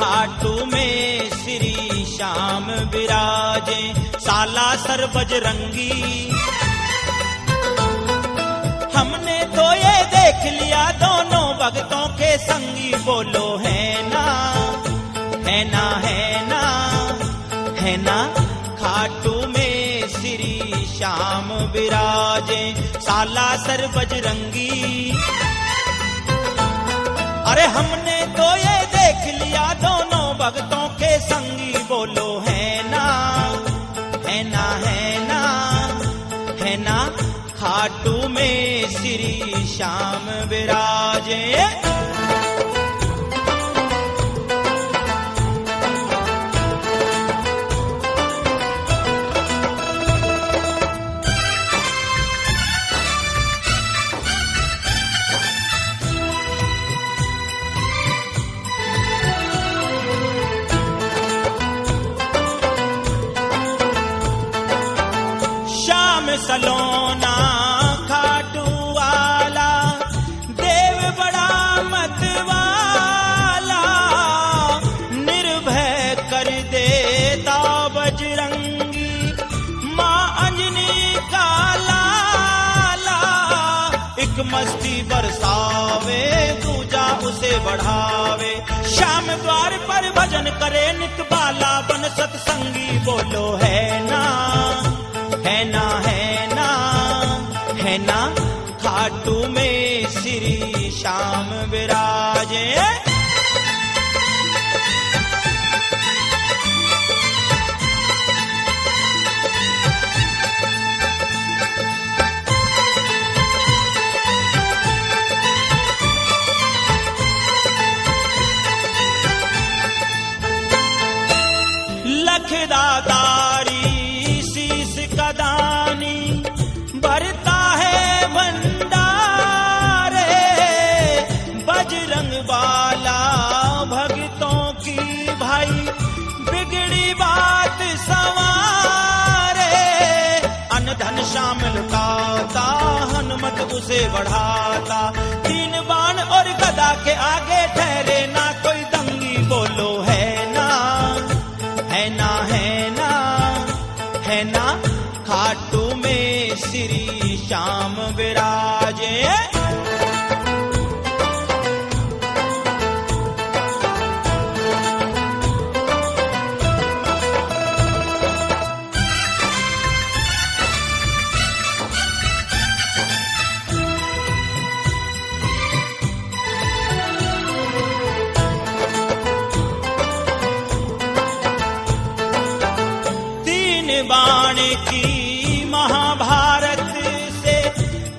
खाटू में श्री श्याम विराजे, सालासर बजरंगी। हमने तो ये देख लिया दोनों भक्तों के संगी, बोलो है ना, है ना, है ना, है ना। खाटू में श्री श्याम विराजे, सालासर बजरंगी। अरे हमने तो ये देख लिया दोनों भक्तों के संगी, बोलो है ना, है ना, है ना, है ना। खाटू में श्री श्याम विराजे। सलोना खाटू वाला, देव बड़ा मतवाला, निर्भय कर देता बजरंगी, माँ अंजनी का लाला। एक मस्ती बरसावे, दूजा उसे बढ़ावे, श्याम द्वार पर भजन करे, नित बाला बन सत्संगी, बोलो है ना, है ना, है ना, है ना। खाटू में श्री श्याम विराजे। लखदातारी शीश कदानी, भरता है भंडारे, बजरंग बाला भक्तों की भाई, बिगड़ी बात सवारे। अनधन श्याम लुटाता, हनुमत उसे बढ़ाता, तीन बाण और गदा के आगे ठहरे ना कोई दंगी, बोलो है ना, है ना, है ना, है ना। खाटू में श्री श्याम विराजे। तीन बाण की महाभारत से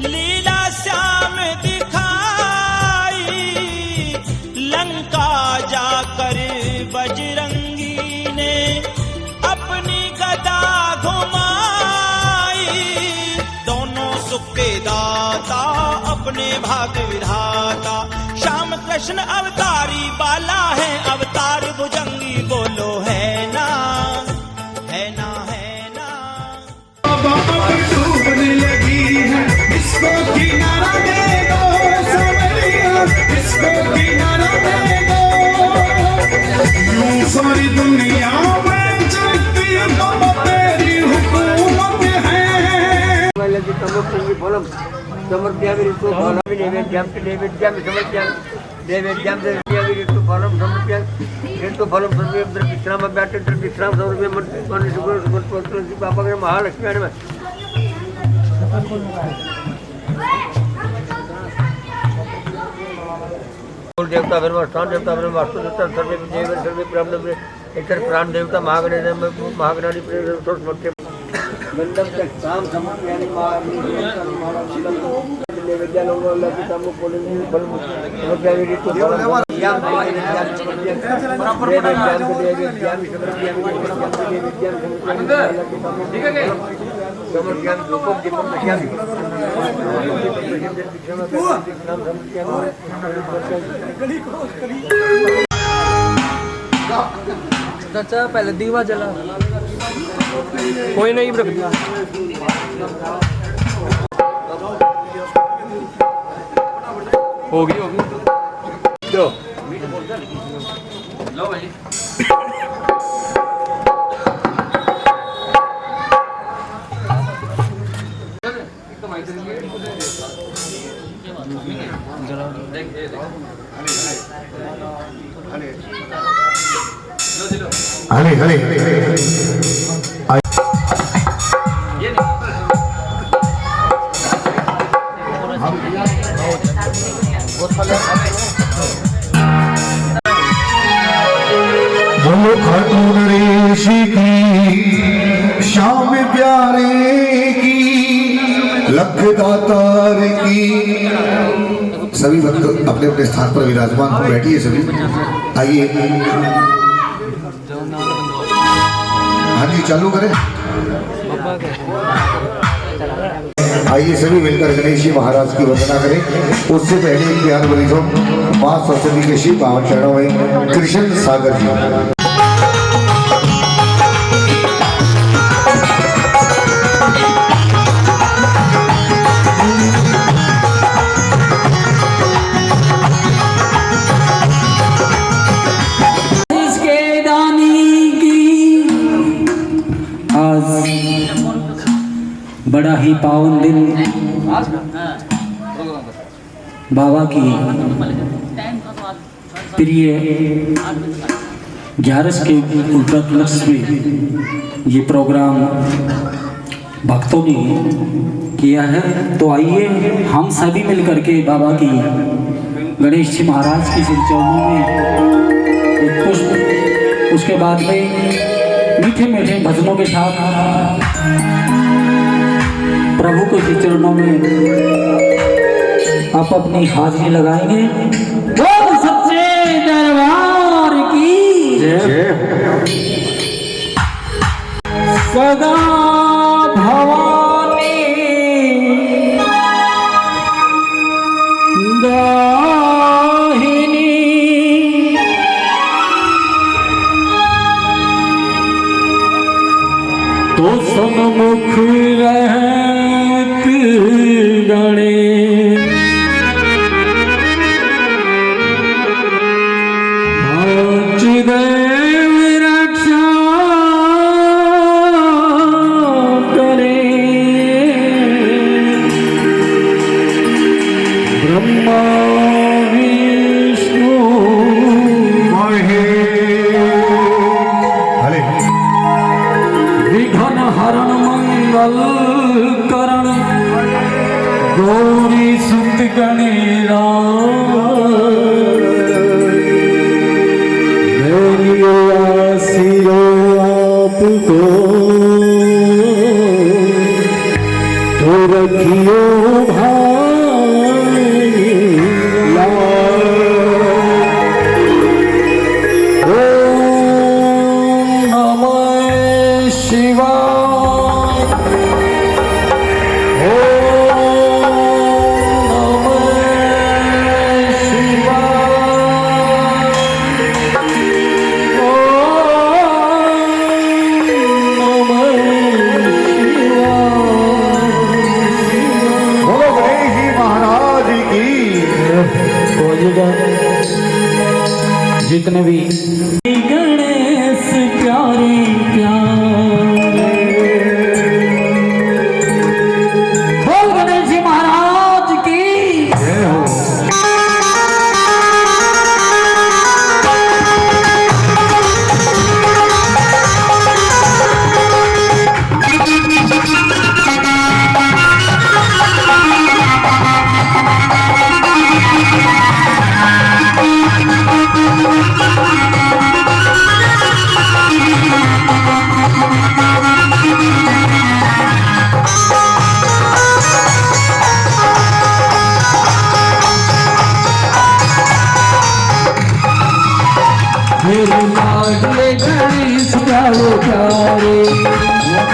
लीला श्याम दिखाई, लंका जाकर बजरंगी ने अपनी गदा घुमाई। दोनों सुख के दाता, अपने भाग्य विधाता, श्याम कृष्ण अवतारी, बाला है अवतार भुजंगी, बोलो है ना, है ना, है ना। डूबने लगी है, इसको किनारा दे दो सवरिया, इसको किनारा दे दो। यूं सारी दुनिया में चलती तो तेरी हुकूमत है। महालक्ष्मी देवता स्थान देवता वास्तु देवता सर्वे देव सर्वे ब्रह्म इतर प्राण देवता महागणानी गंधम काम समर्पयामि चाचा पहले दीवा जला कोई नहीं रख दिया होगी दो लो भाई। हले हले बोलो खाटू नरेश की शाम प्यारे की लख दातार की। सभी भक्त अपने अपने स्थान पर विराजमान हो बैठिए सभी। आइए, हाँ जी चालू करें। आइए सभी मिलकर गणेश जी महाराज की वंदना करें। उससे पहले एक प्यार बनी तो मां सरस्वती के श्री पावन चरणों में कृष्ण सागर जी। बड़ा ही पावन दिन बाबा की प्रिय 11 के उपलक्ष्य में ये प्रोग्राम भक्तों ने किया है। तो आइए हम सभी मिलकर के बाबा की गणेश जी महाराज की श्री चरणों में एक पुष्प, उसके बाद में मीठे मीठे भजनों के साथ प्रभु के श्री चरणों में आप अपनी हाजिरी लगाएंगे। बोल सच्चे दरबार की जय। सदा भवानी दाहिनी तो सन्मुख रहत गणेश पांच देव रक्षा करे ब्रह्मा विष्णु महेश विघ्न हरण मंगल करण गौरी सुत गणेरा सिरो आपको तो रखियो भाई लाल। ओम नमः शिवाय। जितने भी गणेश प्यारे प्यारे बोल गणेश जी महाराज की जय हो। मेरे लाडले गणेश प्यारे प्यारे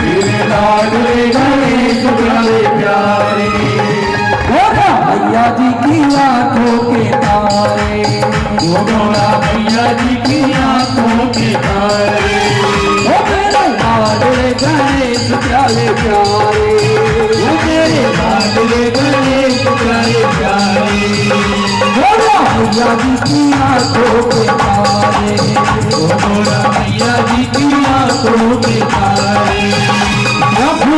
मेरे लाडले गणेश प्यारे प्यारे भैया जी की आंखों के तारे भैया जी की आंखों के तारे मेरे लाडले गणेश प्यारे प्यारे मेरे लाडले गणेश प्यारे प्यारे मैया जी की आंखों के तारे, गोरा मैया जी की आंखों के तारे,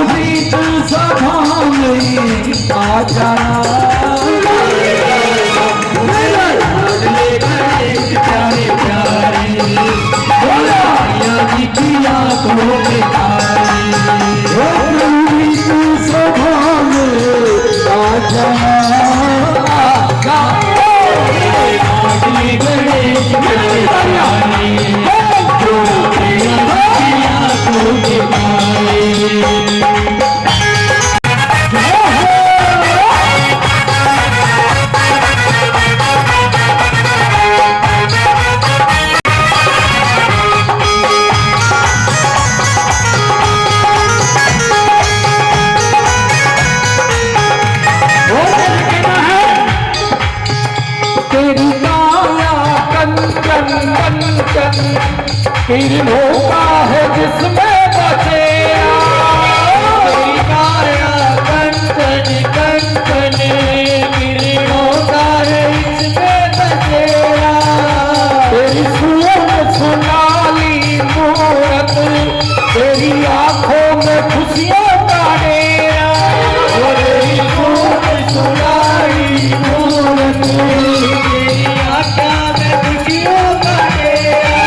प्रीत सभा में आ जाना, प्यारे प्यारे गोरा मैया जी की आंखों के तारे, प्रीत सभा में आ जाना, फिर होगा है जिसमें बचेगा, तेरी काया कंचन कंचन, फिर होगा है इसमें बचेगा, तेरी सूरत सुनाली मूरत, तेरी आंखों में खुशियों का डेरा, तेरी सूरत सुनाली मूरत, तेरी आंखों में खुशियों का डेरा,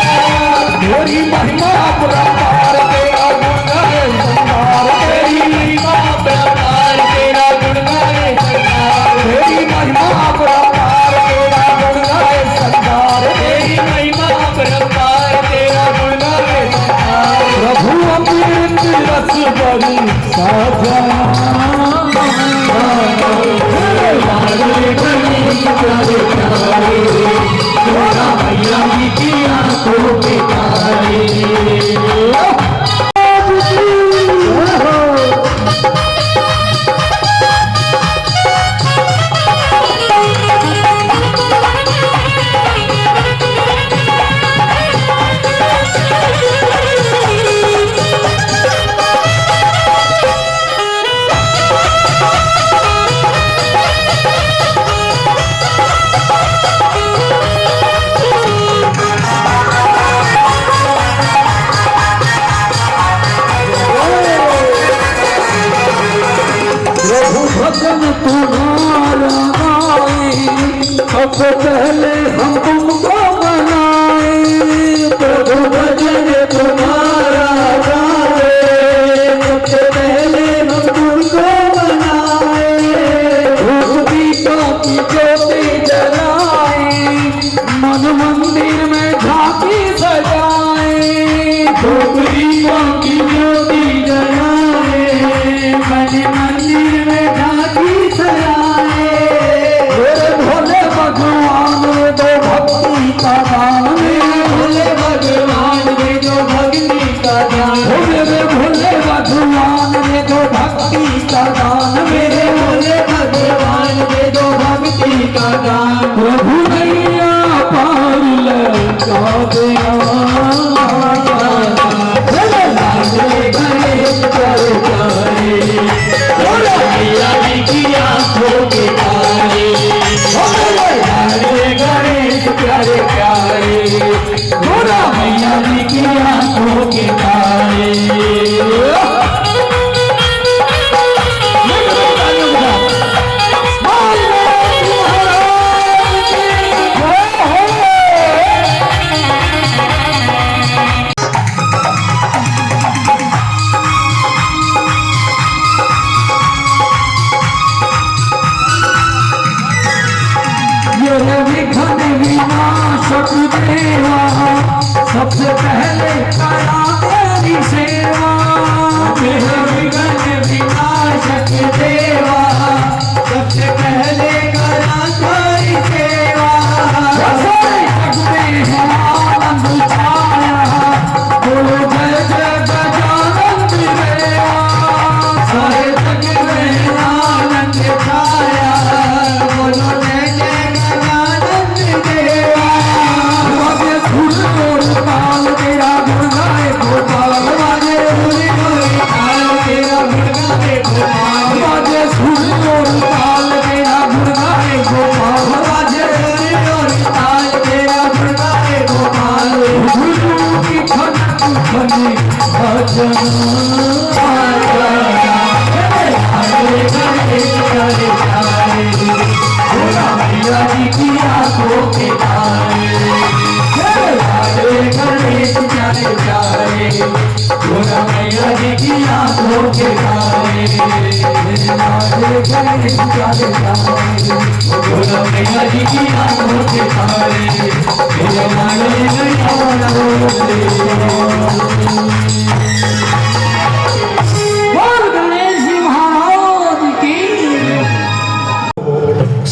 तेरी महिमा परमार तेरा गुण गाए संसार, तेरी महिमा परमार तेरा गुण गाए संसार, तेरी महिमा परमार तेरा गुण गाए संसार, तेरी महिमा परमार तेरा गुण गाए संसार, प्रभु अमृत रस बड़ी साजा, गोरा मैया जी की आंखों के तारे, भजन तुम्हारा गाए, सबसे पहले हम तुमको मनाए, प्रभु भजन तुम्हारा गाए, सबसे पहले हम तुमको मनाए, धूप दीपों की ज्योति जलाए, मन मंदिर में झांकी सजाए, धूप दीपों की ज्योति जलाए, मन मंदिर में झांकी सजाए, मेरे भोले भगवान ने दो भक्ति का दान, मेरे भोले भगवान ने दो भक्ति का दान, मेरे भोले भगवान ने दो भक्ति का दान, मेरे भोले भगवान ने दो भक्ति का दान, प्रभु नैया पार लगा देना, गोरा मैया जी की आंखों के तारे, गणेश प्यारे प्यारे, गोरा मैया जी की आंखों के तारे, सबसे पहले करा तेरी सेवा, मेरे विघ्न विनाशक देवा, सबसे पहले करा तेरी सेवा, जग में है आनंद छाया, बोलो जय जय गजानन देवा, सारे जग में आनंद छाया, बोलो जय जय गजानन देवा, ताल तेरा गुण गाए गोपाल, बाजे ताल तेरा गुण गाए गोपाल, बाजे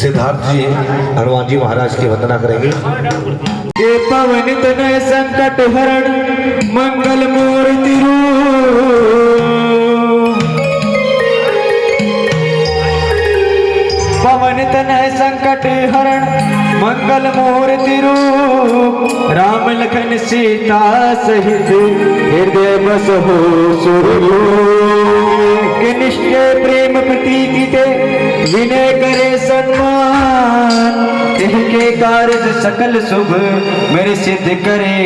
सिद्धार्थ जी हनुमान जी महाराज की वंदना करेंगे। के पवन तनय संकट हरण मंगल मूर्ति पवन तनय संकट हरण मंगल मूर्ति रूप राम लखन सीता सहित हृदय बस हो सुरभू के निष्ठे प्रेम प्रीति ते विनय करे सम्मान इनके कार्य सकल शुभ मेरे सिद्ध करे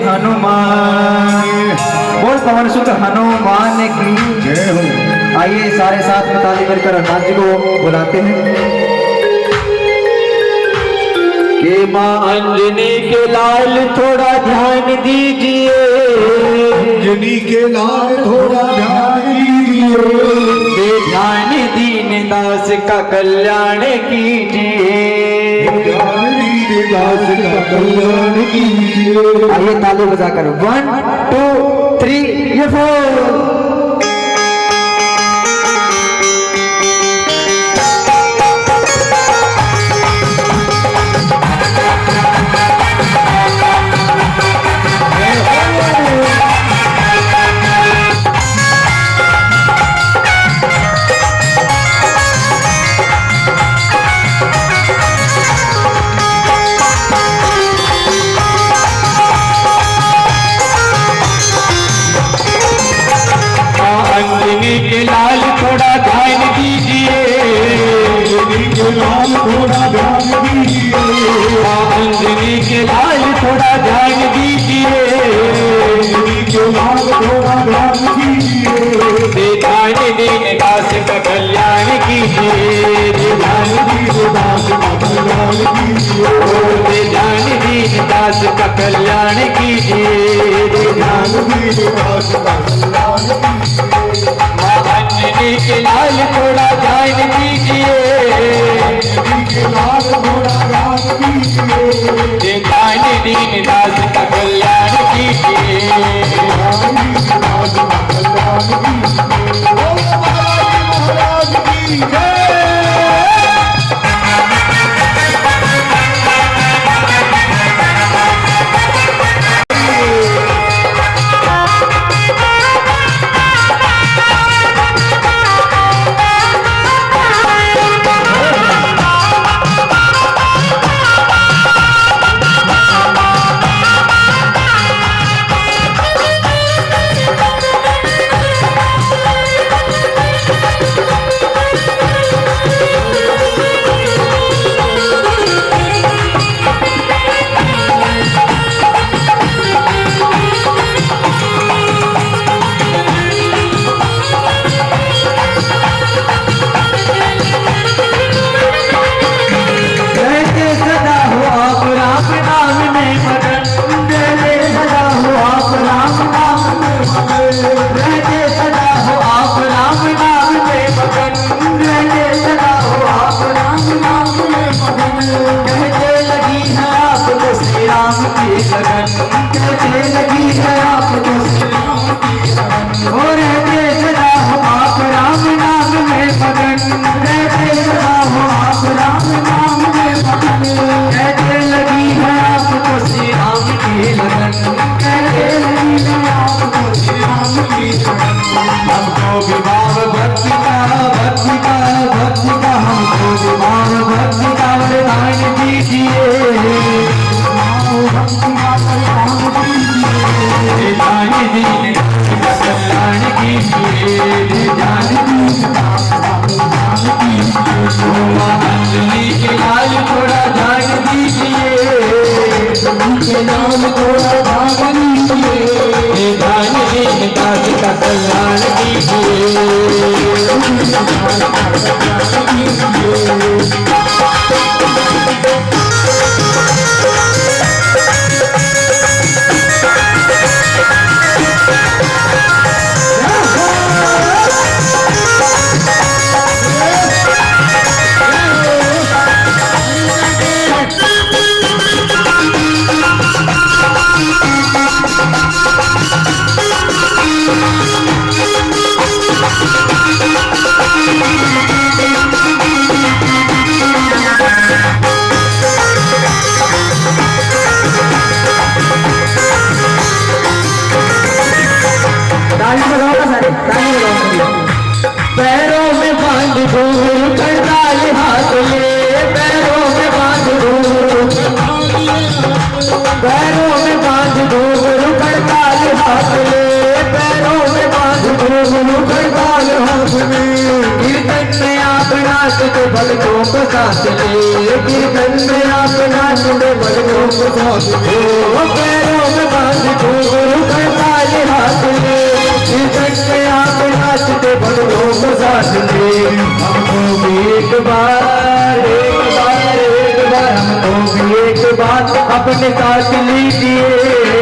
हनुमान। बोल पवन सुत हनुमान की जय हो। आइए सारे साथ में ताली बजकर हनुमान जी को बुलाते हैं। के माँ अंजनी के लाल थोड़ा ध्यान दीजिए, अंजनी के लाल थोड़ा ध्यान दीजिए, ध्यान दीन दास का कल्याण कीजिए, दीन दास का कल्याण कीजिए। आइए ताली बजाकर 1 2 3 4। अंजनी के लाल थोड़ा ध्यान दीजिए, अंजनी के लाल थोड़ा ध्यान दीजिए, अंजनी के लाल थोड़ा ध्यान दीजिए, अंजनी के लाल थोड़ा ध्यान दीजिए, ध्यान दीन दास का कल्याण कीजिए, ध्यान दीन दास का कल्याण कीजिए, ध्यान दीन दास का कल्याण कीजिए, ध्यान दीन दास का कल्याण कीजिए। अंजनी के लाल थोड़ा ध्यान दीजिए, अंजनी के लाल थोड़ा ध्यान दीजिए, ध्यान दीन दास का कल्याण कीजिए, ध्यान दीन दास का कल्याण कीजिए। महाराज की जय। के नाम थोड़ा भाग लीजिए, दीनदास का कल्याण कीजिए। पैरों में बांध दूर करताल हाथ ले, पैरों में बांध दूर, पैरों में बांध दूर करताल हाथ ले, पैरों में बांध दूर करताल हाथ में। कीर्तन में आप नाचते भक्तों को साथ ले, कीर्तन में आप नाचते भक्तों को साथ ले। पैरों में बांध दूर करताल हाथ ले, कीर्तन में आप नाचते भक्तों को साथ ले। हमको भी एक बार हमको भी एक बार अपने साथ लीजिए,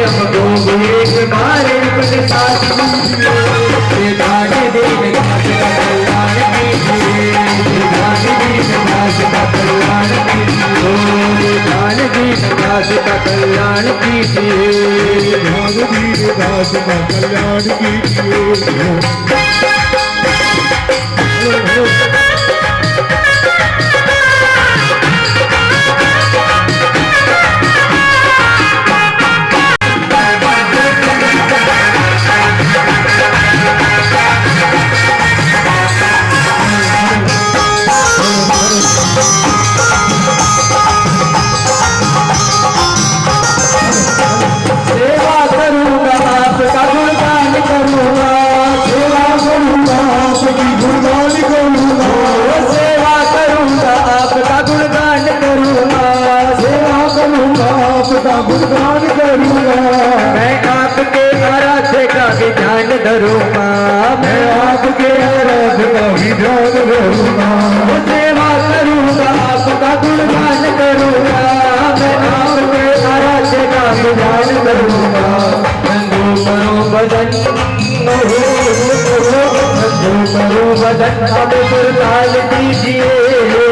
हमको भी एक बार अपने साथ लीजिए। गाने दीन दास का कल्याण कीजिए, गाने दीन दास का कल्याण कीजिए, गाने दीन दास का कल्याण कीजिए, गाने दीन दास का कल्याण कीजिए। सेवा करूंगा आपका गुणगान करूंगा, सेवा करूंगा आपकी गुणगान करूंगा, सेवा करूंगा आपका गुणगान करूंगा, सेवा करूंगा आपका गुणगान करूंगा। मैं आपके आराध्य का भी ध्यान धरूंगा, मैं आपके आराध्य का भी ध्यान धरूंगा। सेवा करूंगा आपका गुणगान करूंगा, मैं आपके आराध्य का भी ध्यान धरूंगा। बंधु करो बदन, बंधु करो बदन हमें सुरताल दीजिए,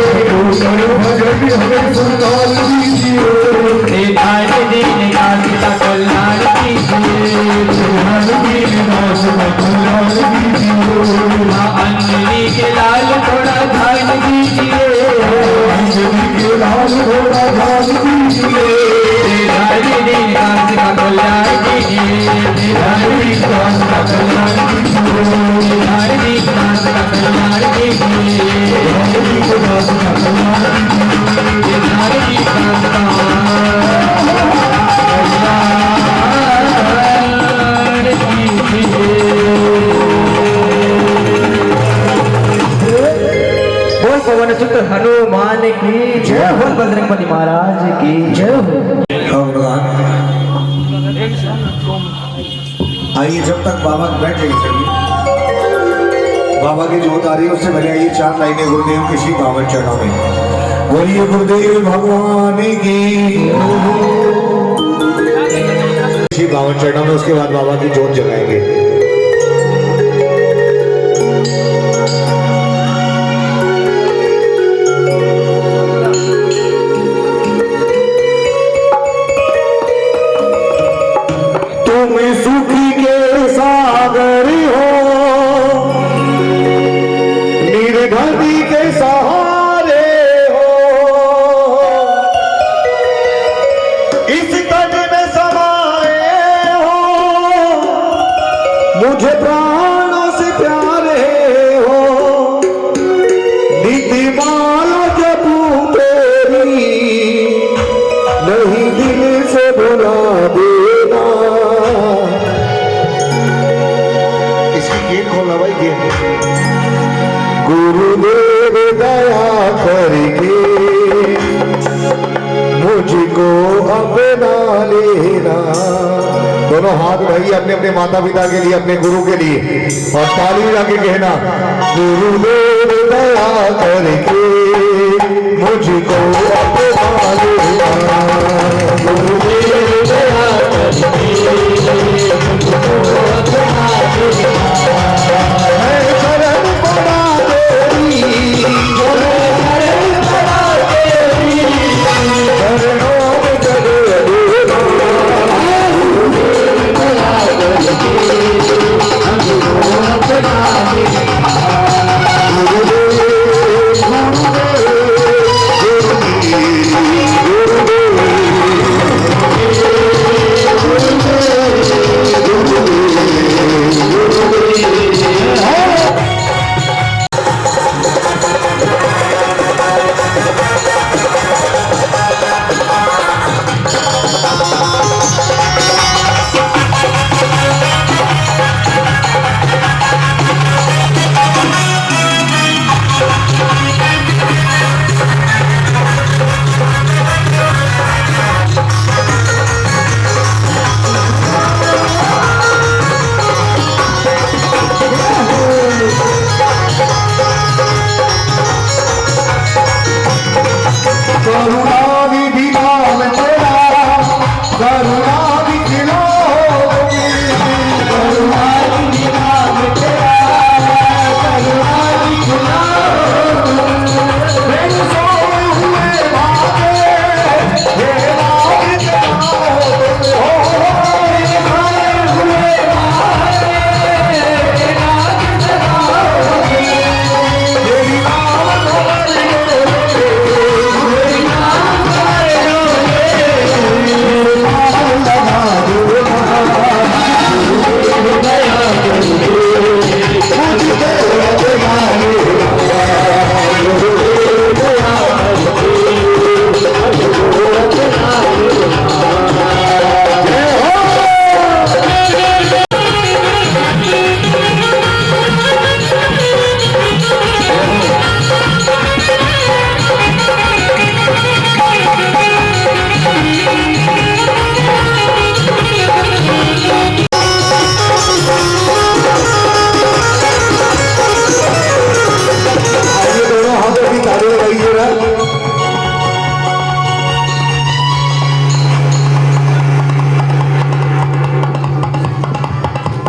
बंधु करो बदन हमें सुरताल दीजिए। गाने दीन दास का कल्याण कीजिए, गाने दीन दास का कल्याण कीजिए। माँ अंजलि के लाल थोड़ा ध्यान दीजिए, अंजलि के लाल थोड़ा ध्यान दीजिए। गाने दीन दास का कल्याण कीजिए, गाने दीन दास का कल्याण कीजिए, गाने दीन दास का कल्याण कीजिए, गाने दीन दास का कल्याण कीजिए, गाने दीन दास का बोल पवन सुत हनुमान की जय, बोल बजरंगबली महाराज की जय हो। आइए जब तक बाबा बैठ जाइए सभी, बाबा की जोत आ रही है उससे पहले आइए 4 लाइनें गुरुदेव के श्री पावन चरणों में। बोलिए गुरुदेव भगवान की, श्री पावन चरणों में। उसके बाद बाबा की जोत जगाएंगे। तुम सुखी के सागर हो, निर्धनी के सहारे हो, इस तन में समाए हो, मुझे प्राणों से प्यारे हो। नीति माला जपूं तेरी, नहीं दिल से भुला देना। इसकी गेट खोलना भाई, गेट। गुरुदेव दया करके मुझको अपना लेना, दोनों हाथ उठाइए अपने अपने माता पिता के लिए, अपने गुरु के लिए, और ताली बजा के कहना, गुरुदेव दया करके मुझको अपना लेना, गुरुदेव दया करके मुझको अपना लेना, मैं शरण पड़ा तेरी, शरण पड़ा तेरी, शरणों में जगह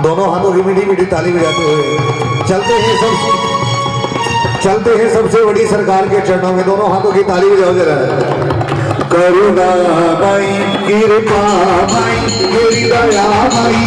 दोनों हाथों की मीठी मीठी ताली बजाते हुए चलते हैं सबसे बड़ी सरकार के चरणों में। दोनों हाथों की ताली बजाओ जरा। करुणा माई कृपा माई मेरी दया माई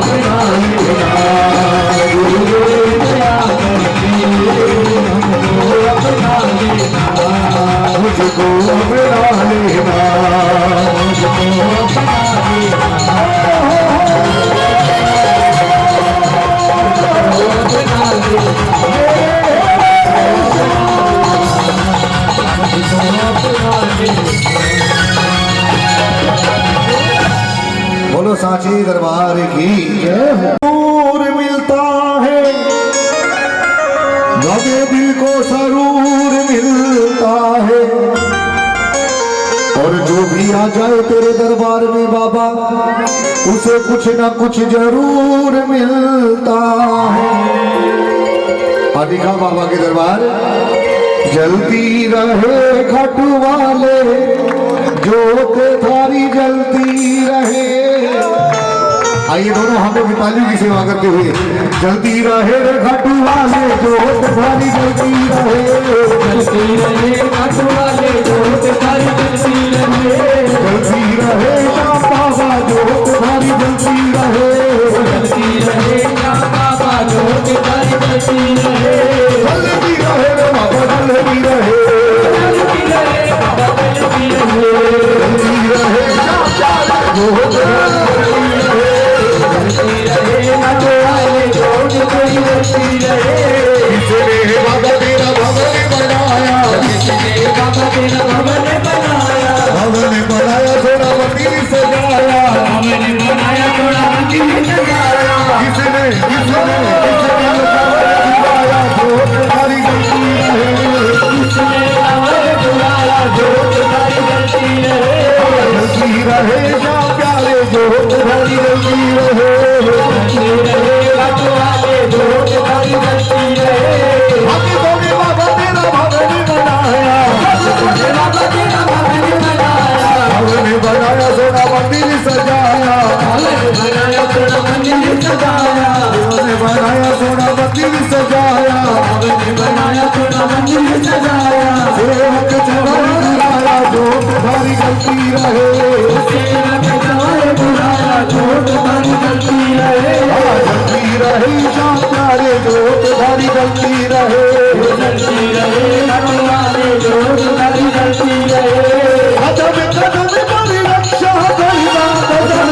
Thank you. बोलो सांची दरबार की नूर मिलता है लगे दिल को सरूर मिलता है और जो भी आ जाए तेरे दरबार में बाबा उसे कुछ ना कुछ जरूर मिलता है। आदिका बाबा के दरबार जलती रहे घाटू वाले जोत थारी जलती रहे। आइए दोनों हाथों की ताली की सेवा करते हुए जलती रहे रे घाटू वाले जोत थारी जलती रहे। जलती रहे घाटू वाले जोत थारी जलती रहे। जलती रहे श्याम बाबा जोत थारी जलती रहे। जलती रहे श्याम बाबा जोत थारी जलती रहे। जलती रहे रे बाबा जलती रहे। जलती रहे बाबा जलती रहे। जलती रहे श्याम बाबा जोत थारी जलती रहे। घाटू वाले जोत थारी जलती रहे। किसने बाबा तेरा भवन बनाया। किसने बाबा तेरा भवन बनाया। भवन बनाया थोड़ा मंदिर सजाया। भवन बनाया थोड़ा मंदिर सजाया। किसने सजाया जोत थारी जलती रहे। किसने रावण बुलाया जोत थारी जलती रहे। जलती रहे श्याम प्यारे जोत थारी जलती रहे। जलती रहे घाटू वाले जोत थारी जलती रहे। बाबा तेरा भवन बनाया। बाबा तेरा भवन बनाया। भवन बनाया सोना मंदिर सजाया। भवन बनाया थोड़ा मंदिर सजाया। भवन बनाया सोना मंदिर सजाया। भवन बनाया थोड़ा मंदिर सजाया। सेवक चढ़ाई बुलाया जोत थारी जलती रहे। सेवक चढ़ाई बुलाया जोत थारी जलती रहे। जलती रहे श्याम प्यारे जोत थारी जलती रहे। जलती रहे घाटू वाले जोत थारी जलती रहे। कदम कदम पर रक्षा करना। कदम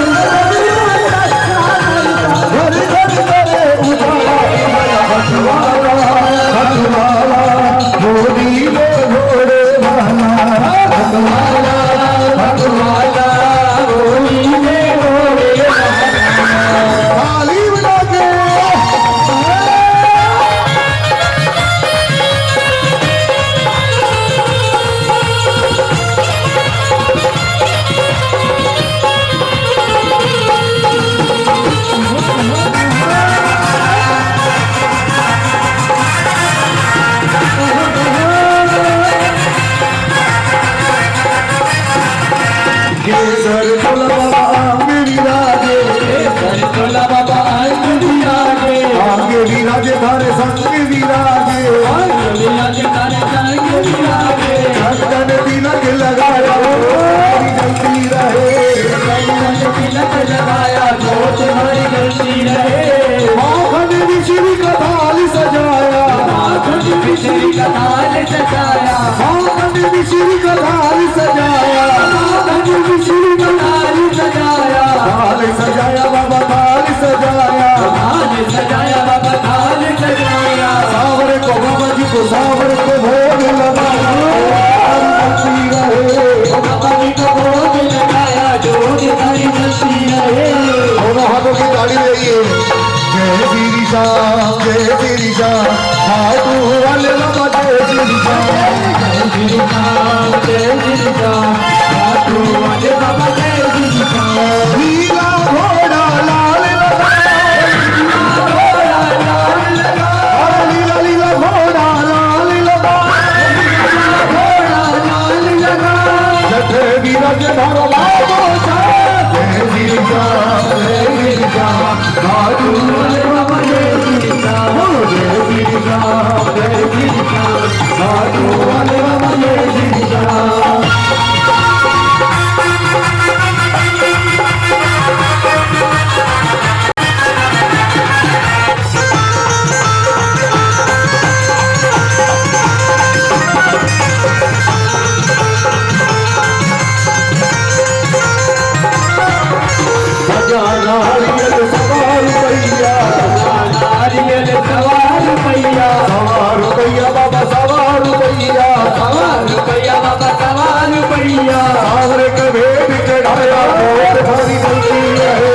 घर घर करे उजाला। हटवाला हटवाला मोदी में घोड़े वाला। हटवाला हटवाला होली में होले ताली बजा के केसर गुलाबा मेरी राजे। सरकोला बाबा आगे विराजे। आगे विराजे थारे संग विराजे। आगे विराजे तारे संग विराजे। चंदन तिलक लगाया थारी जलती रहे। चंदन तिलक लगाया जोत थारी जलती रहे। माखन मिश्री का थाल सजाया। माखन मिश्री का थाल सजाया। माखन मिश्री का थाल सजाया। माखन मिश्री का थाल सजाया। थाल सजाया बाबा थाल सजाया। थाल सजाया बाबा थाल सजाया। सावरे को बाबा जी को सावरे को भोग लगाया जलती रहे। बाबा जी को भोग लगाया जोत थारी जलती रहे। दोनों हाथों की ताली रहिए। जय श्री श्याम जय श्री श्याम खाटू वाले बाबा जय श्री श्याम। जय श्री राम जय श्री राम घाटू वाले बाबा जय श्री राम। नीला घोड़ा लाल लगा। घोड़ा लाल लगा। नीला नीला घोड़ा लाल लगा। घोड़ा लाल लगा। जठे वीरज धरो बाबो साहब। जय श्री श्याम जय श्री श्याम खाटू वाले बाबा जय श्री राम। जय श्री श्याम जय श्री राम घाटू वाले बाबा जय श्री राम। नारियल सवार पैया। नारियल सवार पैया। सवार पैया बाबा सवार पैया। सवार पैया बाबा सवार पैया। सावरे के भेद चढ़ाया जोत थारी जलती रहे।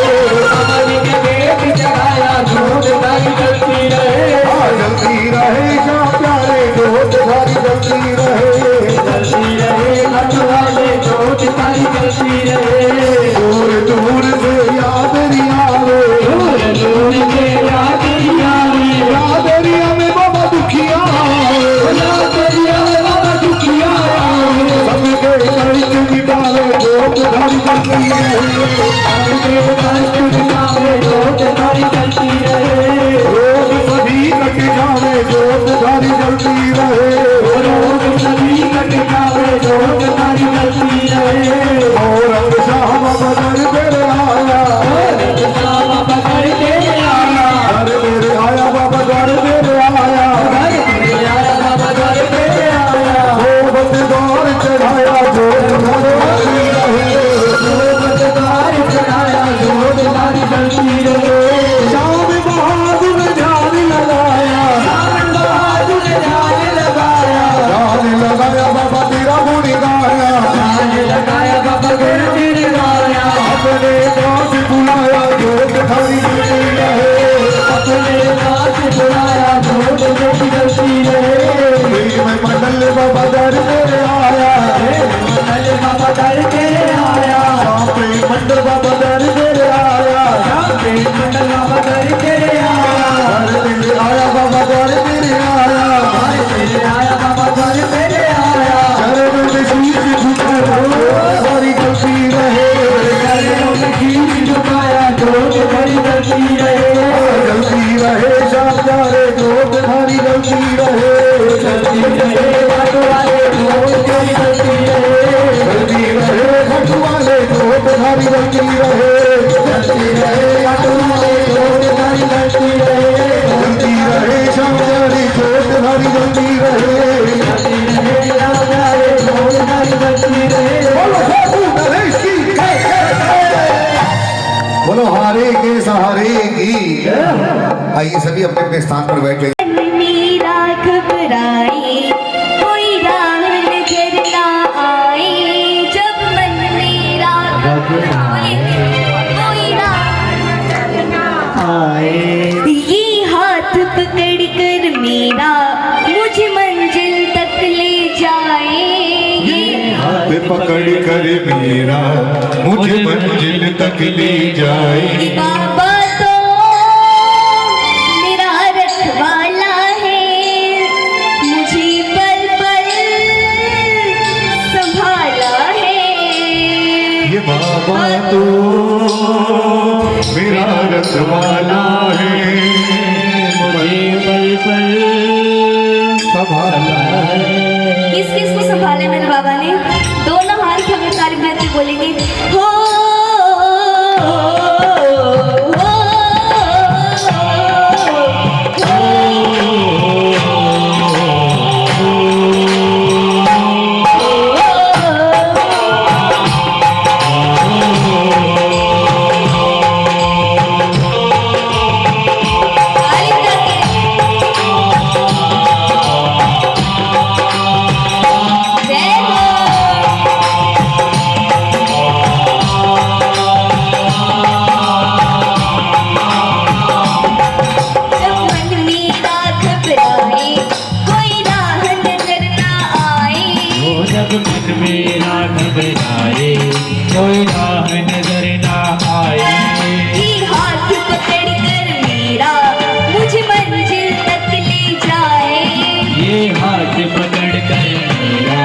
रहे जलती रहे अटवारे छोट हरी जलती रहे श्यामचारी छोट हरी जलती रहे बोलो हारे के सहारे की। आइए सभी अपने अपने स्थान पर बैठ जाइए। मेरा घबराए कोई राह नजर ना आए जब मन मेरा घबराए कोई राह नजर ना आए ये हाथ पकड़ कर मेरा मुझे मंजिल तक ले जाए ये हाथ पकड़ कर मेरा मुझे मंजिल तक ले जाए। बाबा तो मेरा रखवाला है मुझे पल पल संभाला है ये बाबा तो मेरा रखवाला है मुझे पल पल संभाला है। किस किस को संभाले मेरे बाबा ने दोनों हाथ हमें तारीफ करके बोलेंगे हो कोई राह नजर ना आए ये हाथ पकड़ कर मेरा मुझे मंजिल तक ले जाए ये हाथ पकड़ कर मेरा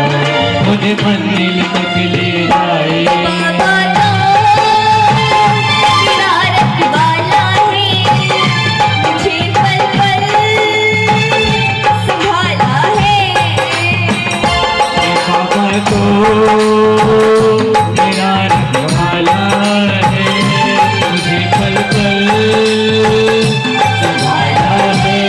मुझे मंजिल तक ले जाए। बाबा तो मेरा रखवाला है मुझे पल पल संभाला है बाबा तो मेरा रखवाला है मुझे पल पल संभाला है।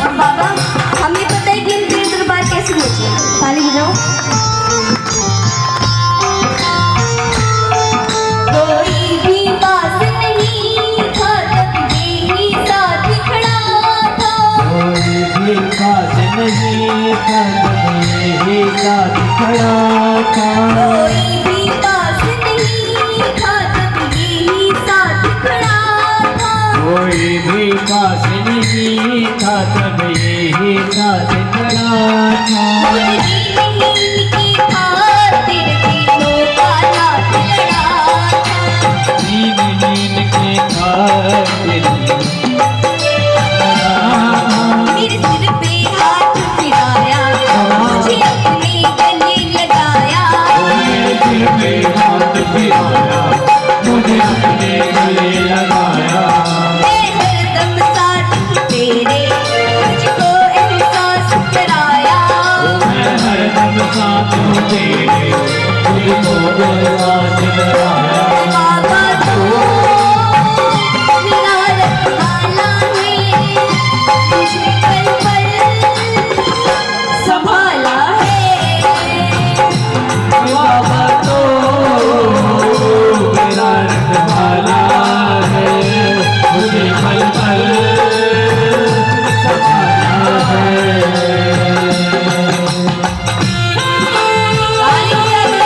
और बाबा हमें पता है कि हम तेरे दरबार कैसे पहुंचे ताली बजाओ कोई भी पास नहीं था तब यही साथ खड़ा था कोई भी पास नहीं था यही साथ खड़ा था कोई भी पास नहीं था तब यही साथ खड़ा था कोई भी पास नहीं था तब यही साथ खड़ा था मुझे नहीं की खातिर तीनों का नाथ लड़ा था नीन नीन के खातिर मेरे सिर पे हाथ फिराया मुझे अपने गले लगाया मेरे दिल पे हाथ फिराया मुझे अपने गले लगाया मैं हरदम साथ तेरे मुझको एहसास कराया मैं हरदम साथ हूँ तेरे तुझको एहसास कराया। बाबा तो मेरा रखवाला है मुझे पल पल संभाला है बाबा तो मेरा रखवाला है मुझे पल पल संभाला है। ताली बजाओ।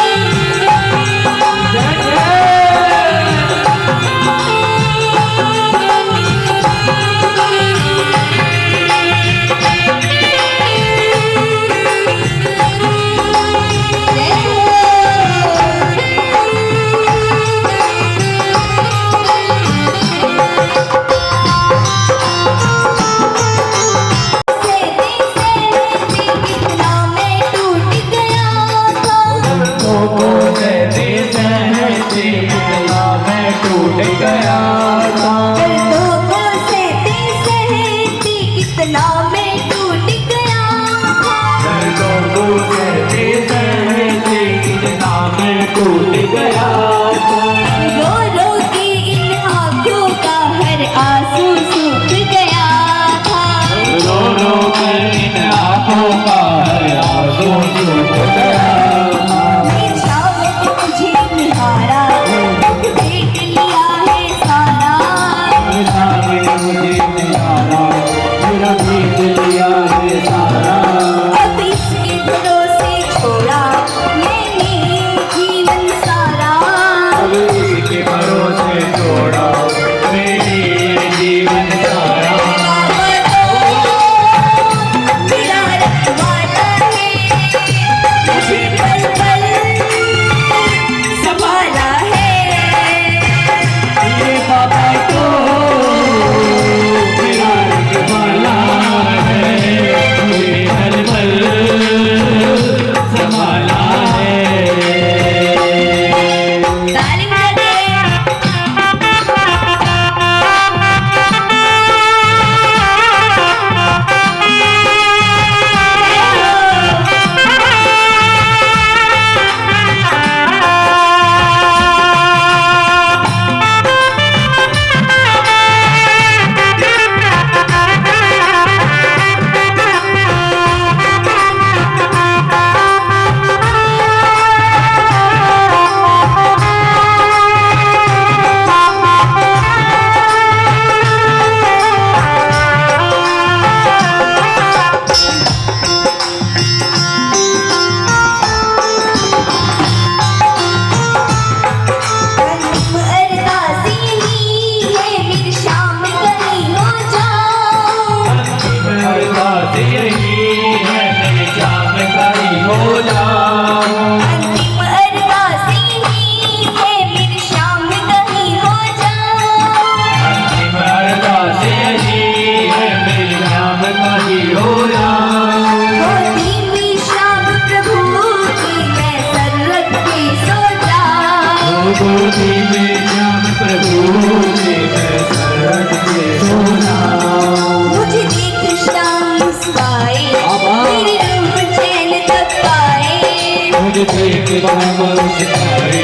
देख राम सिखाए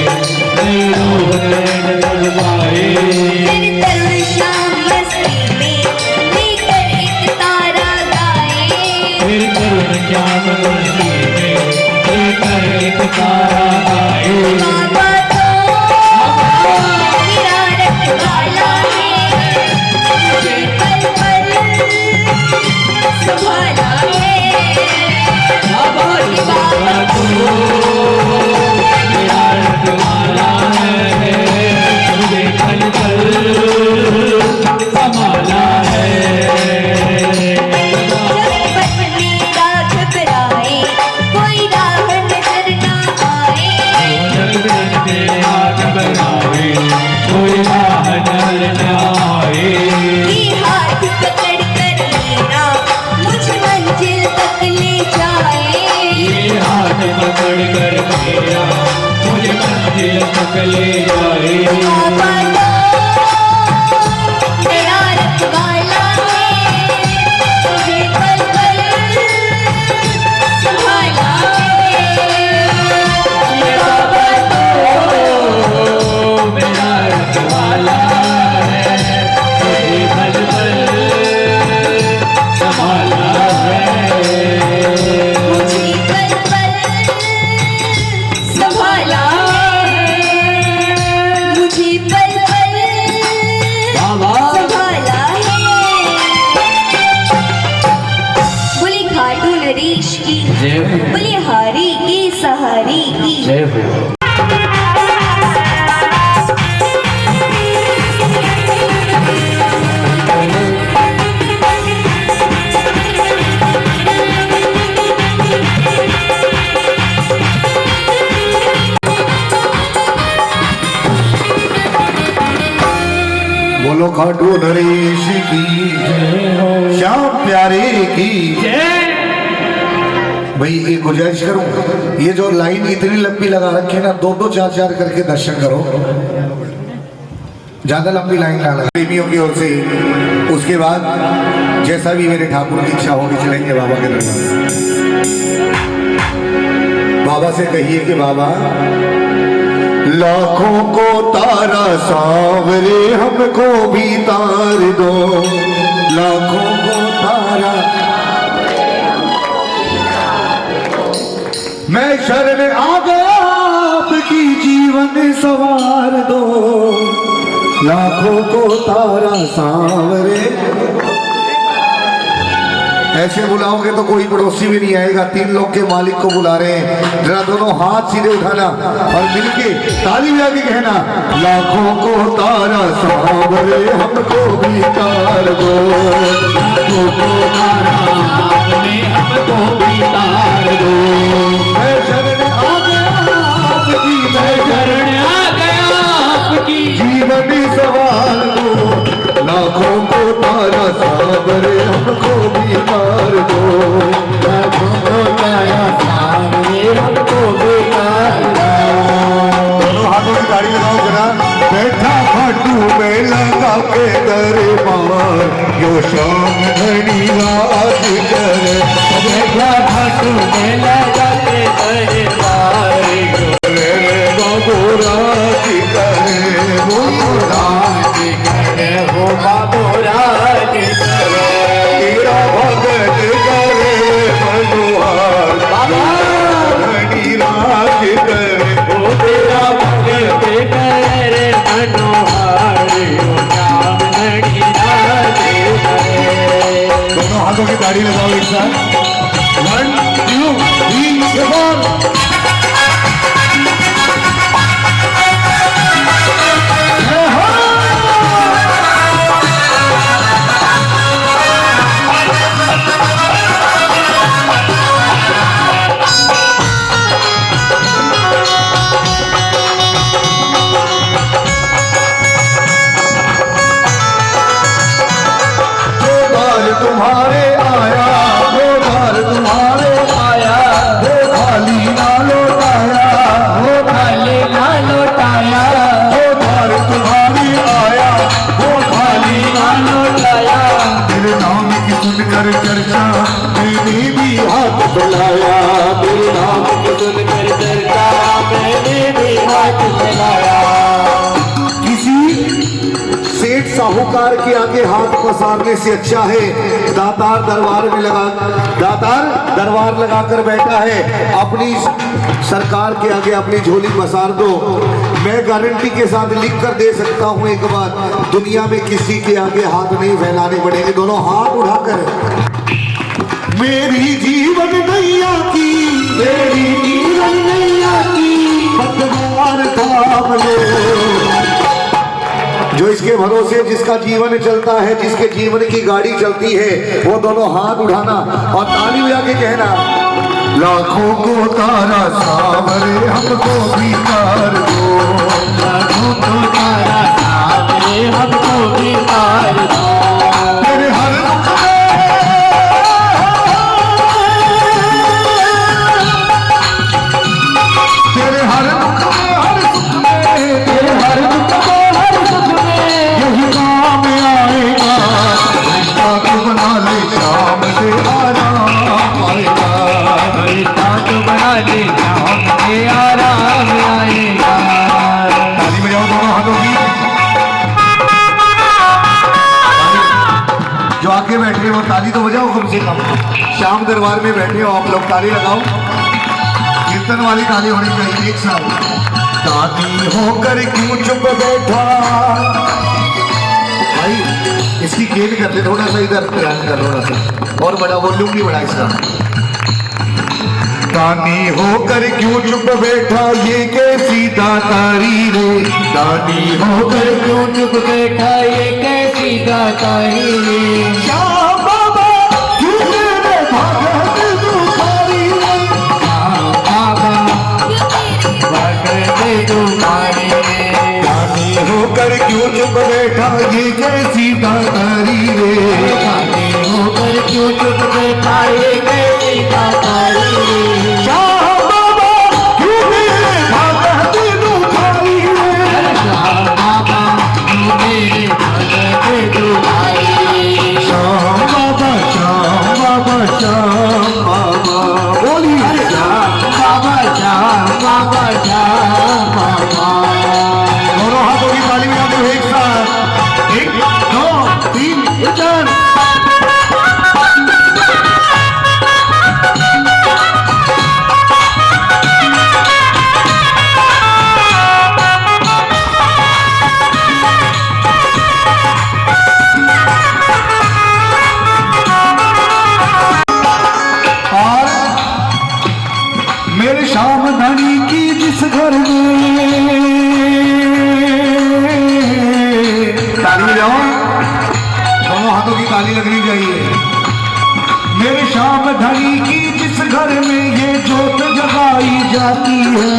रोह नैन लड़वाए फिर तरुण श्याम मस्ती में लेकर एक तारा गाए फिर तरुण श्याम मस्ती में लेकर एक तारा गाए बाबा तो मेरा रखवाला है मुझे पल पल संभाला है बाबा तो मेरा रखवाला है मुझे पल पल संभाला है जब मेरा घबराए कोई राह नजर ना आए कोई राह नजर न आए ये हाथ पकड़ कर मेरा मुझ मंजिल तक ले जाए ये हाथ पकड़ कर मेरा मुझे मंजिल तक ले जाए बाबा तो मेरा रखवाला है मुझे पल पल संभाला है बाबा तो मेरा रखवाला है मुझे पल पल संभाला है मुझे पल पल संभाला है मुझे पल पल संभाला है बोली खाटू नरेश की बोली हारी की सहारी की जय हो बोलो खाटू नरेश की श्याम प्यारे की भाई एक गुजारिश करूं, ये जो लाइन इतनी लंबी लगा रखी है ना, दो दो चार चार करके दर्शन करो, ज्यादा लंबी लाइन ना लगा प्रेमियों की ओर से। उसके बाद जैसा भी मेरे ठाकुर की इच्छा होगी चलेंगे बाबा के दरबार। बाबा से कहिए कि बाबा लाखों को तारा सांवरे हमको भी तार दो, लाखों को तारा मैं शरण आ गया आपकी जीवन सवार दो, लाखों को तारा सांवरे। ऐसे बुलाओगे तो कोई पड़ोसी भी नहीं आएगा। तीन लोग के मालिक को बुला रहे हैं, जरा दोनों हाथ सीधे उठाना और मिलके ताली बजा के कहना लाखों को तारा सांवरे हमको भी तार दो, लाखों को तारा सांवरे हमको भी तार दो। मैं शरण आ गया आपकी, मैं शरण आ गया आपकी जीवन सवार दो, लाखों को तारा सांवरे हमको भी तार दो, लाखों को तारा सांवरे हमको भी तार दो। दोनों हाथों की ताली लगाओ जरा। बैठा खाटू में लगा के दरबार, यो शाम घड़ी रात करे, बैठा खाटू में लगा के दरबार, बाबू रात करे, बाबू रात करे, हो बाबू रात करे, तेरा भगत करे मनोहर, बाबा घड़ी रात करे, हो तेरा भगत करे मनोहर, हो राम घड़ी रात करे। दोनों हाथों की ताली लगाओ एक साथ। 1 2 3 4। तुम्हारे आया, वो घर तुम्हारे आया, वो खाली ना लौटाया, वो खाली ना लौटाया, वो घर तुम्हारे आया, वो खाली ना लौटाया। तेरे नाम की सुनकर चर्चा मैंने भी हाथ बुलाया, तेरे नाम की सुनकर चर्चा साहूकार के आगे हाथ पसारने से अच्छा है दातार दरबार लगाकर बैठा है, अपनी सरकार के आगे अपनी झोली पसार दो। मैं गारंटी के साथ लिख कर दे सकता हूं एक बात, दुनिया में किसी के आगे हाथ नहीं फैलाने पड़ेंगे, दोनों हाथ उठाकर मेरी जीवन नैया की, मेरी जीवन नैया की पतवार थाम लो। जो इसके भरोसे जिसका जीवन चलता है, जिसके जीवन की गाड़ी चलती है, वो दोनों हाथ उठाना और ताली बजा के कहना, लाखों को तारा सावरे हमको भी तार दो, लाखों को तारा सावरे हमको भी तार दो। तेरे हर तेरे हर दुख में हर सुख में, तेरे हर दुख में हर सुख में यही काम आएगा। रिश्ता तो बना ले शाम से आराम आएगा, रिश्ता तो बना ले शाम से आराम आएगा। ताली बजाओ दोनों हाथों की। जो आगे बैठे वो ताली तो बजाओ कम से कम। श्याम दरबार में बैठे हो आप लोग, ताली लगाओ। कीर्तन वाली ताली होनी चाहिए एक साथ। दादी होकर क्यों चुप बैठा, भाई इसकी गेन कर ले थोड़ा सा, इधर ध्यान कर थोड़ा सा और बड़ा वॉल्यूम भी बड़ा इसका। दानी होकर क्यों चुप बैठा ये कैसी दातारी रे, दानी होकर क्यों चुप बैठा ये कैसी दातारी रे। श्याम बाबा क्यों मेरे भगत दुखारी रे, दानी होकर क्यों चुप बैठा ये कैसी दातारी रे, दानी होकर क्यों चुप बैठा ये कैसी दातारी रे। श्याम बाबा क्यों मेरे भगत दुखारी रे, श्याम बाबा क्यों मेरे भगत दुखारी रे। श्याम बाबा श्याम बाबा श्याम बाबा बोलिए, श्याम बाबा श्याम बाबा श्याम बाबा। दोनों हाथों की ताली बजा दो एक साथ, 1 2 3 4। और मेरे श्याम धनी की जिस घर में, ताली बजाओ दोनों हाथों की ताली लगनी चाहिए। मेरे श्याम धनी की जिस घर में ये जोत जगाई जाती है,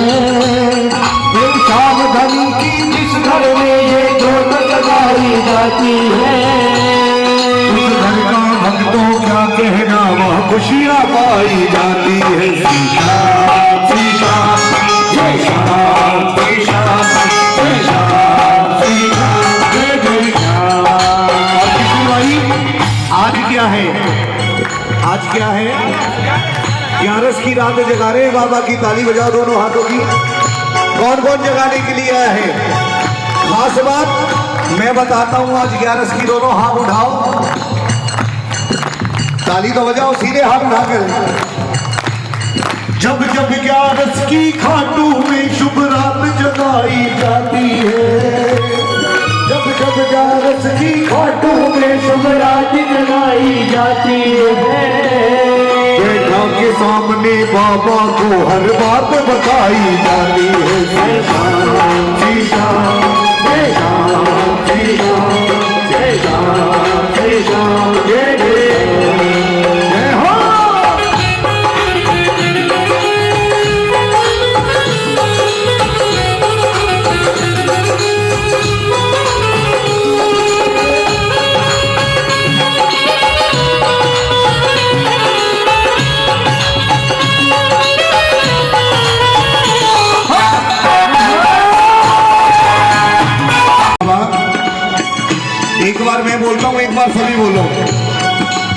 मेरे श्याम धनी की जिस घर में ये जोत जगाई जाती है, उस घर का भक्तों क्या कहना वहाँ खुशियाँ पाई जाती है। श्री श्याम श्री श्याम जय श्याम श्री श्याम जय श्याम श्री श्याम जय जय श्याम। भाई आज क्या है, आज क्या है, 11 की रात जगा रहे हैं बाबा की। ताली बजाओ दोनों हाथों की। कौन कौन जगाने के लिए आया है, खास बात मैं बताता हूं। आज 11 की, दोनों हाथ उठाओ, ताली तो बजाओ, सीधे हाथ उठाकर। जब जब 11 की खाटू में शुभ रात जगाई जाती है, जब जब 11 की खाटू में शुभ रात जगाई जाती है, बैठा के सामने बाबा को हर बात बताई जाती है। जय श्याम जय श्याम जय श्याम जय श्याम जय श्याम जय श्याम जय जय हो। एक बार मैं बोलता हूँ, एक बार सभी बोलो।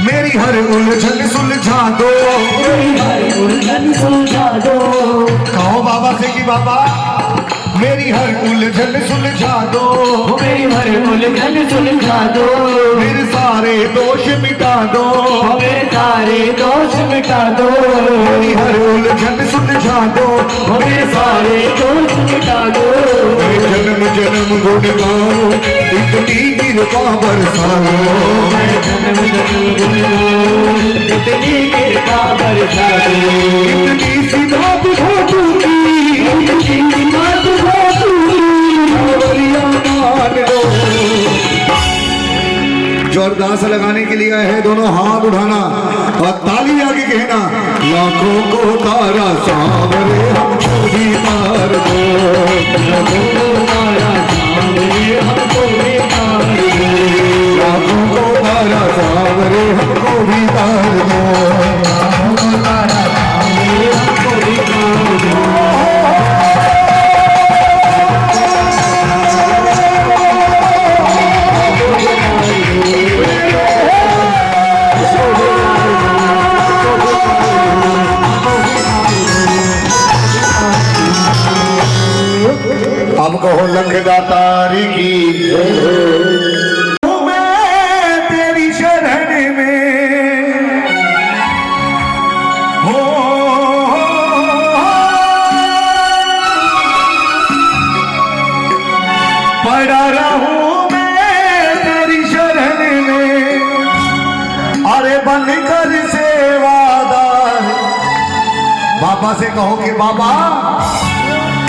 मेरी हर उलझन सुलझा दो, मेरी हर उलझन सुलझा दो। कहो बाबा से कि बाबा मेरी हर उलझन सुलझा दो, मेरी हर उलझन सुलझा दो, मेरे सारे दोष मिटा दो, मेरे सारे दोष मिटा दो, मेरी हर उलझन सुलझा दो, मेरे सारे दोष मिटा दो। मैं जन्म जन्म गुण गाऊं इतनी कृपा बरसाओ, मैं जन्म जन्म गुण गाऊं इतनी कृपा बरसा दो। इतनी सी बात हो चुकी, इतनी सी बात हो चुकी, सावरिया मान लो। जोरदार से लगाने के लिए आए हैं, दोनों हाथ उठाना और ताली आगे कहना, लाखों को तारा सावरे हमको भी तार दो, लाखों को तारा सावरे हमको भी तार दो, लाखों को तारा सावरे हमको भी तार दो, लाखों को तारा सावरे हमको भी तार दो। अब कहो लखदातार की, मैं तेरी शरण में हो, पड़ा रहूं मैं तेरी शरण में, अरे बनकर सेवादार। बाबा से कहो कि बाबा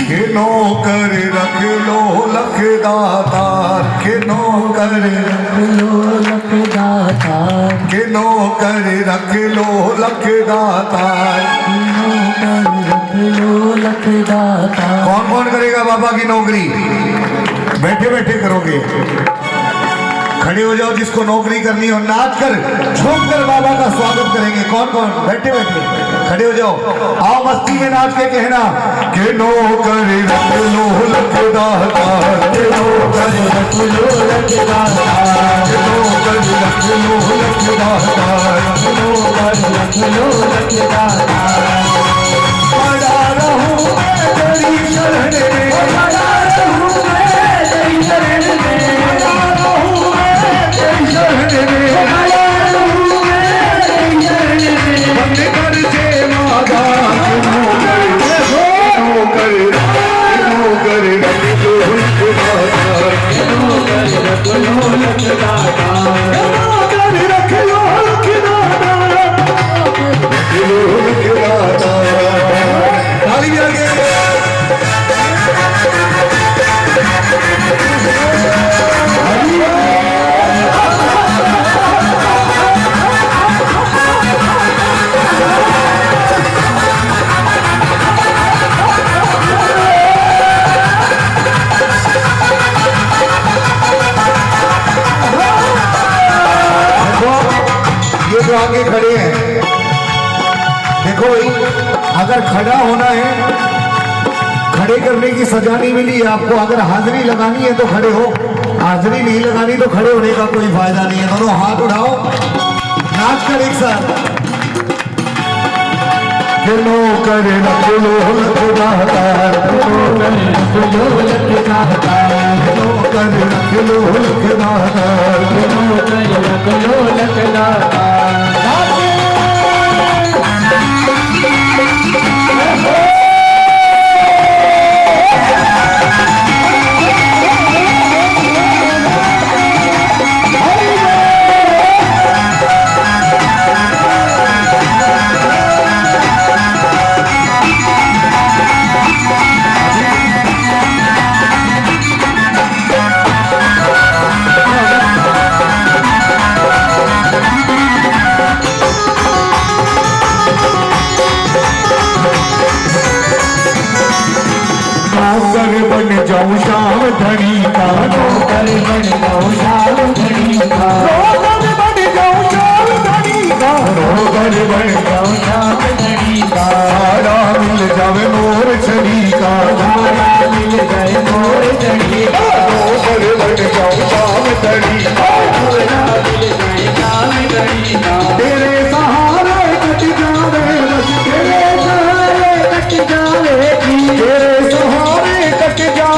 के नौकर रख लो लखदातार, के नौकर रख लो लखदातार, के नौकर रख लो लखदातार, रख लो लखदातार। कौन कौन करेगा बाबा की नौकरी? बैठे बैठे करोगे, खड़े हो जाओ जिसको नौकरी करनी हो, नाच कर झूम कर बाबा का स्वागत करेंगे। कौन कौन? बैठे बैठे खड़े हो जाओ, आओ मस्ती में नाच के कहना, के नौकर रख लो लखदातार, के नौकर रख लो लखदातार, के नौकर रख लो लखदातार, के नौकर रख लो लखदातार। पड़ा रहूं मैं तेरी शरण में, पड़ा रहूं मैं तेरी शरण में, पड़ा रहूं मैं तेरी शरण में, पड़ा रहूं मैं तेरी शरण में। बनकर सेवादार, नौकर रख लो लखदातार, नौकर रख लो लखदातार, नौकर रख लो लखदातार। ताली भी आगे। ये जो आगे खड़े हैं, देखो भाई, अगर खड़ा होना है, खड़े करने की सजा नहीं मिली आपको। अगर हाजिरी लगानी है तो खड़े हो, हाजिरी नहीं लगानी तो खड़े होने का कोई फायदा नहीं है। दोनों हाथ उठाओ, नाच कर एक साथ। नौकर रख लो लखदातार, नौकर रख लो लखदातार, नौकर रख लो लखदातार, नौकर रख लो लखदातार। नौकर बन जाऊं शाम धनी का, नौकर बन जाऊं शाम धनी का, नौकर बन जाऊं शाम धनी का, नौकर बन जाऊं शाम धनी का। सारा मिल जावे मोर छड़ी का, सारा मिल जाए मोर छड़ी का, नौकर बन जाऊं शाम धनी का, सारा मिल जाए शाम धनी का। तेरे सहारे कट जावे बस, तेरे सहारे कट जावे, तेरे सहारे कट जावे।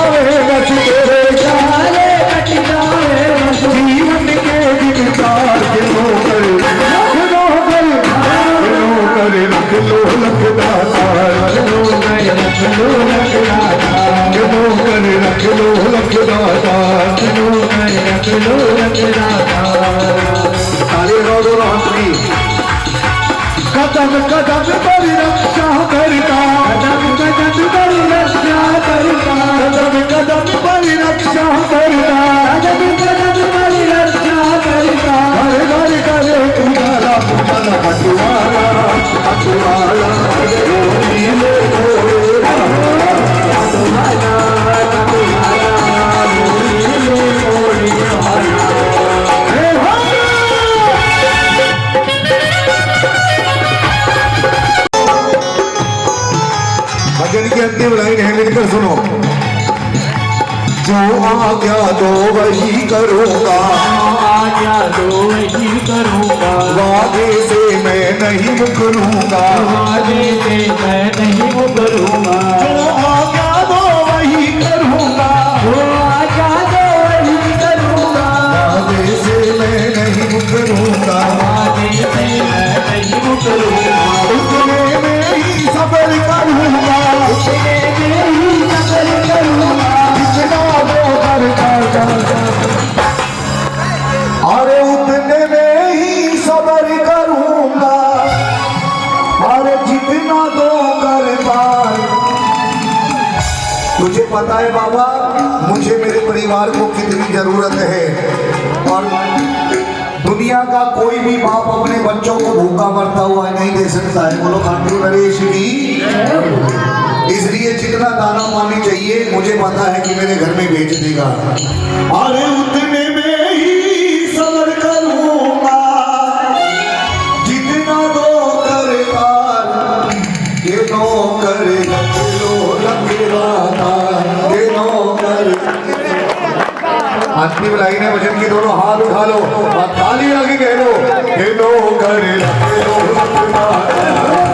रख लो रंग राधा। ताली रो दो हंसनी। कदम कदम पर रक्षा करता, कदम कदम पर रक्षा करता, कदम कदम पर रक्षा करता, कदम कदम पर रक्षा करता। घर घर करे उजाला उजाला बटुआला बटुआला नीले घोड़े भजन की अंतिम लाइन है, मिलकर सुनो। जो आज्ञा दो वही करूँगा, आज्ञा दो वही करूँगा, वादे से मैं नहीं मुकरूँगा, वादे से मैं नहीं मुकरूँगा। जो आज्ञा दो वही करूँगा, जो आज्ञा दो वही करूँगा, वादे से मैं नहीं मुकरूँगा, वादे से मैं नहीं मुकरूँगा। उतने में ही सबर करूँगा, उतने में ही सबर करूँगा, जितना दो करता अरे उतने में ही सबर करूँगा, अरे जितना दो कर पार। तुझे पता है बाबा मुझे मेरे परिवार को कितनी जरूरत है, और दुनिया का कोई भी बाप अपने बच्चों को भूखा मरता हुआ नहीं दे सकता है। बोलो खाटू नरेश की। इसलिए जितना दाना पानी चाहिए मुझे पता है कि मेरे घर में भेज देगा। अरे उतने में ही सबर करूँगा, जितना दो कर पार। ये नौकर लो रंग राधा, ये नौकर। अंतिम लाइन है भजन की, दोनों हाथ उठा लो और ताली लगी कह लो, ये नौकर लो रंग राधा।